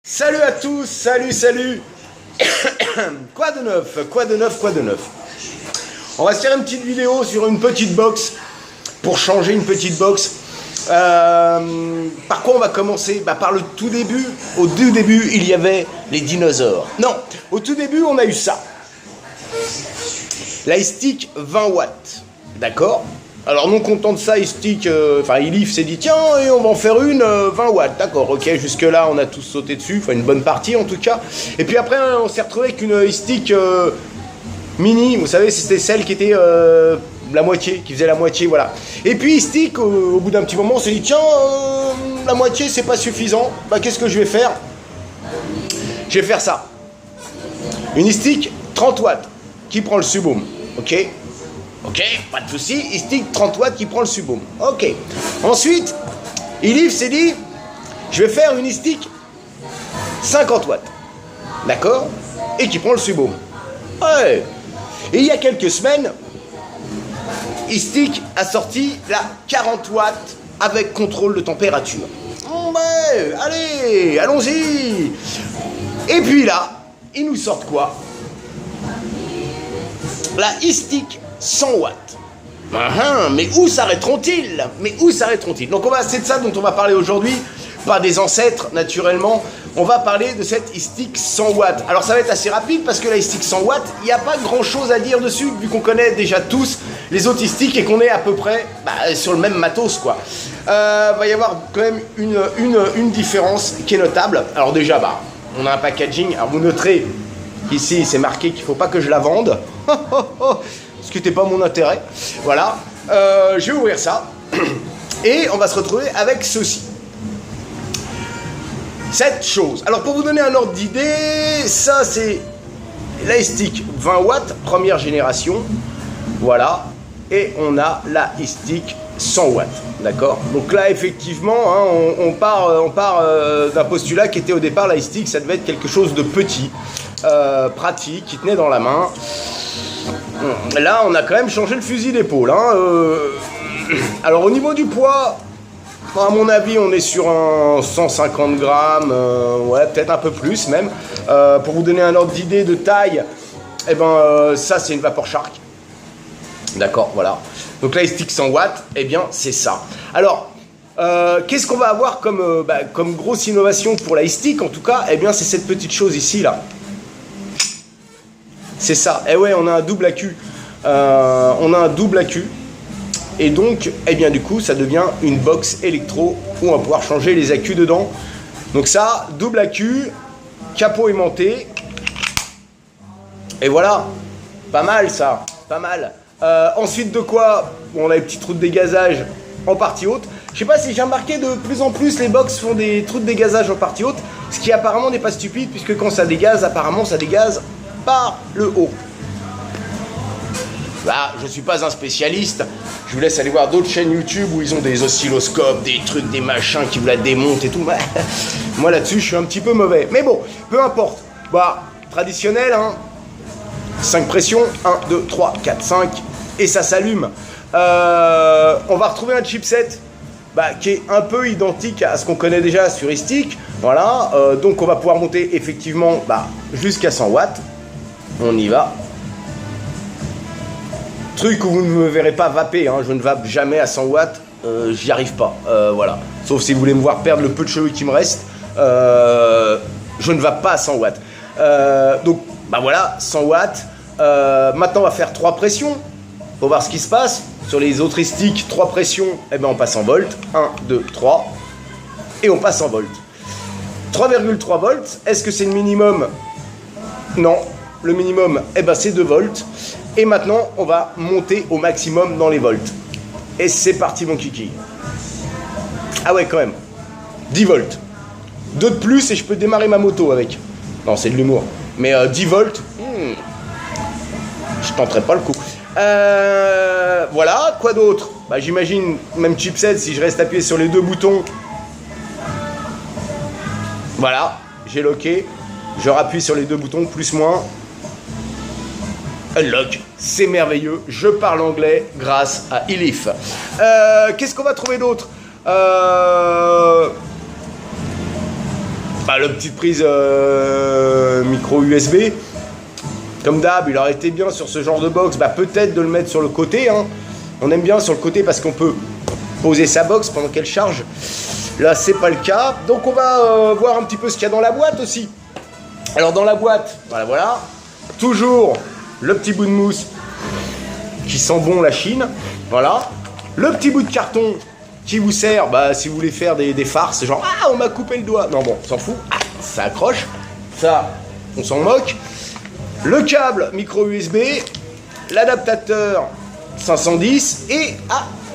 Salut à tous, salut. Quoi de neuf? On va se faire une petite vidéo sur une petite box, pour changer une petite box. Par quoi on va commencer? Par le tout début. Au tout début, il y avait les dinosaures. Non, au tout début, on a eu ça. L'iStick 20 watts, d'accord? Alors non content de ça, Ilif s'est dit tiens, et on va en faire une 20 watts, d'accord, ok, jusque là on a tous sauté dessus, enfin une bonne partie en tout cas. Et puis après on s'est retrouvé avec une iStick mini, vous savez c'était celle qui était la moitié, qui faisait la moitié, voilà. Et puis iStick, au bout d'un petit moment on s'est dit tiens, la moitié c'est pas suffisant, qu'est-ce que je vais faire? Je vais faire ça. Une iStick 30 watts, qui prend le Suboom, ok? Ok, pas de souci, iStick 30 watts qui prend le Suboom. Ok. Ensuite, Ilif s'est dit, je vais faire une iStick 50 watts. D'accord? Et qui prend le Suboom. Ouais. Et il y a quelques semaines, iStick a sorti la 40 watts avec contrôle de température. Ouais, allez, allons-y. Et puis là, ils nous sortent quoi? La iStick 100 watts. Mais où s'arrêteront-ils? Donc c'est de ça dont on va parler aujourd'hui, pas des ancêtres naturellement. On va parler de cette iStick 100 watts. Alors ça va être assez rapide parce que la iStick 100 watts, il n'y a pas grand chose à dire dessus vu qu'on connaît déjà tous les autres iStick et qu'on est à peu près sur le même matos quoi. Va y avoir quand même une différence qui est notable. Alors déjà on a un packaging. Alors vous noterez ici c'est marqué qu'il ne faut pas que je la vende. Ce qui n'était pas mon intérêt. Voilà. Je vais ouvrir ça. Et on va se retrouver avec ceci. Cette chose. Alors pour vous donner un ordre d'idée, ça c'est l'iStick 20 watts, première génération. Voilà. Et on a la iStick 100 watts. D'accord? Donc là effectivement, on part d'un postulat qui était au départ l'iStick, ça devait être quelque chose de petit, pratique, qui tenait dans la main. Là, on a quand même changé le fusil d'épaule. Alors, au niveau du poids, à mon avis, on est sur un 150 grammes, ouais, peut-être un peu plus même. Pour vous donner un ordre d'idée de taille, ça, c'est une Vapor Shark. D'accord, voilà. Donc, là, iStick 100 watts, c'est ça. Alors, qu'est-ce qu'on va avoir comme grosse innovation pour la iStick, en tout cas? C'est cette petite chose ici, là. C'est ça, ouais, on a un double accu. Et donc, du coup, ça devient une box électro où on va pouvoir changer les accus dedans. Donc ça, double accu, capot aimanté. Et voilà, pas mal ça, pas mal. Ensuite de quoi, on a les petits trous de dégazage en partie haute. Je sais pas si j'ai remarqué, de plus en plus les box font des trous de dégazage en partie haute, ce qui apparemment n'est pas stupide, puisque quand ça dégaze, apparemment ça dégaze par le haut. Je suis pas un spécialiste, je vous laisse aller voir d'autres chaînes YouTube où ils ont des oscilloscopes, des trucs, des machins qui vous la démontent et tout. Moi là-dessus je suis un petit peu mauvais, mais bon, peu importe. Traditionnel, 5 pressions, 1, 2, 3, 4, 5, et ça s'allume. On va retrouver un chipset qui est un peu identique à ce qu'on connaît déjà sur iStick. Voilà, donc on va pouvoir monter effectivement jusqu'à 100 watts. On y va. Truc où vous ne me verrez pas vaper, je ne vape jamais à 100 watts, j'y arrive pas, voilà. Sauf si vous voulez me voir perdre le peu de cheveux qui me reste, je ne vape pas à 100 watts. Donc, voilà, 100 watts. Maintenant, on va faire 3 pressions pour voir ce qui se passe. Sur les autres iStick, 3 pressions, on passe en volts. 1, 2, 3. Et on passe en volts. 3,3 volts, est-ce que c'est le minimum? Non. Le minimum, c'est 2 volts. Et maintenant, on va monter au maximum dans les volts. Et c'est parti, mon kiki. Ah ouais, quand même. 10 volts. 2 de plus et je peux démarrer ma moto avec. Non, c'est de l'humour. Mais 10 volts, je tenterai pas le coup. Voilà, quoi d'autre? J'imagine, même chipset, si je reste appuyé sur les 2 boutons. Voilà, j'ai locké. Je rappuie sur les 2 boutons, plus, moins. Unlock, c'est merveilleux, je parle anglais grâce à Ilif. Qu'est-ce qu'on va trouver d'autre? Bah, le petite prise micro USB. Comme d'hab, il aurait été bien sur ce genre de box, bah, peut-être de le mettre sur le côté. Hein. On aime bien sur le côté parce qu'on peut poser sa box pendant qu'elle charge. Là, c'est pas le cas. Donc, on va voir un petit peu ce qu'il y a dans la boîte aussi. Alors, dans la boîte, voilà. Toujours le petit bout de mousse qui sent bon la Chine. Voilà. Le petit bout de carton qui vous sert, bah, si vous voulez faire des farces, genre « Ah, on m'a coupé le doigt !» Non, bon, on s'en fout. Ah, ça accroche. Ça, on s'en moque. Le câble micro USB, l'adaptateur 510 et,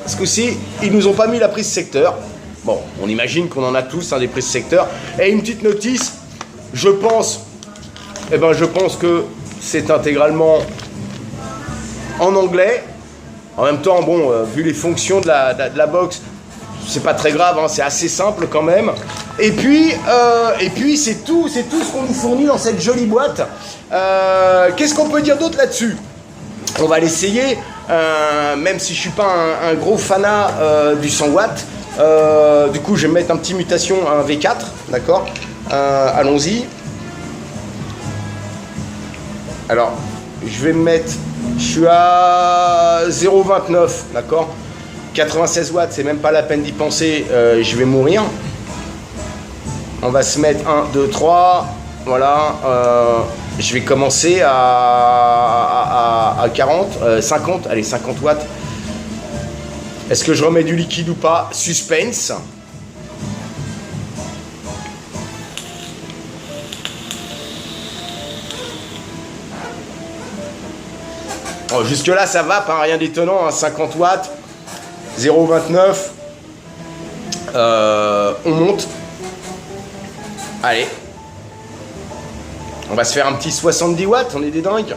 ce coup-ci, ils nous ont pas mis la prise secteur. Bon, on imagine qu'on en a tous, des prises secteur. Et une petite notice, je pense que c'est intégralement en anglais. En même temps, bon, vu les fonctions de la box, c'est pas très grave, c'est assez simple quand même. Et puis c'est tout ce qu'on nous fournit dans cette jolie boîte. Qu'est-ce qu'on peut dire d'autre là-dessus? On va l'essayer, même si je suis pas un gros fanat du 100 watts. Du coup, je vais mettre un petit mutation à un V4, d'accord? Allons-y. Alors, je vais me mettre, je suis à 0,29, d'accord? 96 watts, c'est même pas la peine d'y penser, je vais mourir. On va se mettre 1, 2, 3, voilà. Je vais commencer à 40, 50, allez, 50 watts. Est-ce que je remets du liquide ou pas? Suspense. Oh, jusque là ça va, pas rien d'étonnant, 50 watts, 0,29. On monte. Allez. On va se faire un petit 70 watts, on est des dingues.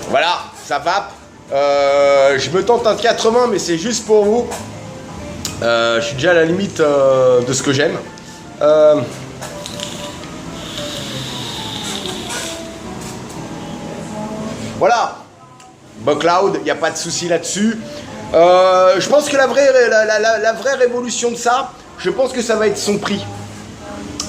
Voilà, ça vape. Je me tente un 80, mais c'est juste pour vous. Je suis déjà à la limite de ce que j'aime. Voilà. Buckloud, il n'y a pas de souci là-dessus. Je pense que la vraie révolution de ça, je pense que ça va être son prix.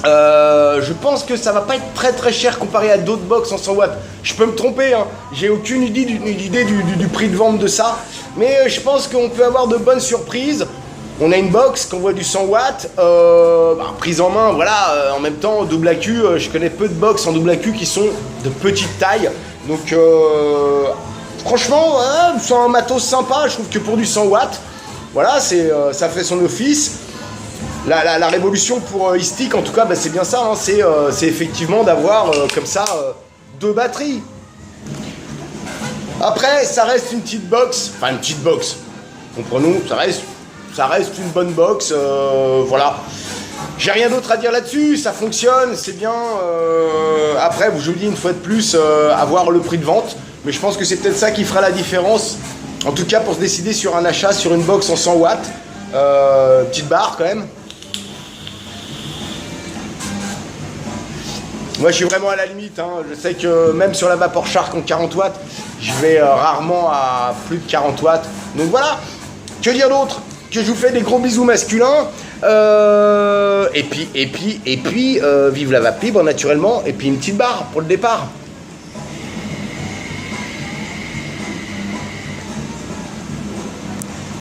Je pense que ça va pas être très très cher comparé à d'autres box en 100 watts. Je peux me tromper, j'ai aucune idée du prix de vente de ça. Mais je pense qu'on peut avoir de bonnes surprises. On a une box qu'on voit du 100 watts, prise en main, voilà. En même temps, double accu, je connais peu de box en double accu qui sont de petite taille. Donc franchement, c'est un matos sympa. Je trouve que pour du 100 watts, voilà, ça fait son office. La révolution pour iStick, en tout cas, c'est bien ça, c'est effectivement d'avoir comme ça 2 batteries. Après, ça reste une petite box, comprenons, ça reste une bonne box, voilà. J'ai rien d'autre à dire là-dessus, ça fonctionne, c'est bien. Après, je vous dis une fois de plus, avoir le prix de vente, mais je pense que c'est peut-être ça qui fera la différence, en tout cas pour se décider sur un achat sur une box en 100 watts, petite barre quand même. Moi je suis vraiment à la limite, je sais que même sur la Vapor Shark en 40 watts, je vais rarement à plus de 40 watts. Donc voilà, que dire d'autre? Que je vous fais des gros bisous masculins. Et puis vive la vape libre naturellement, et puis une petite barre pour le départ.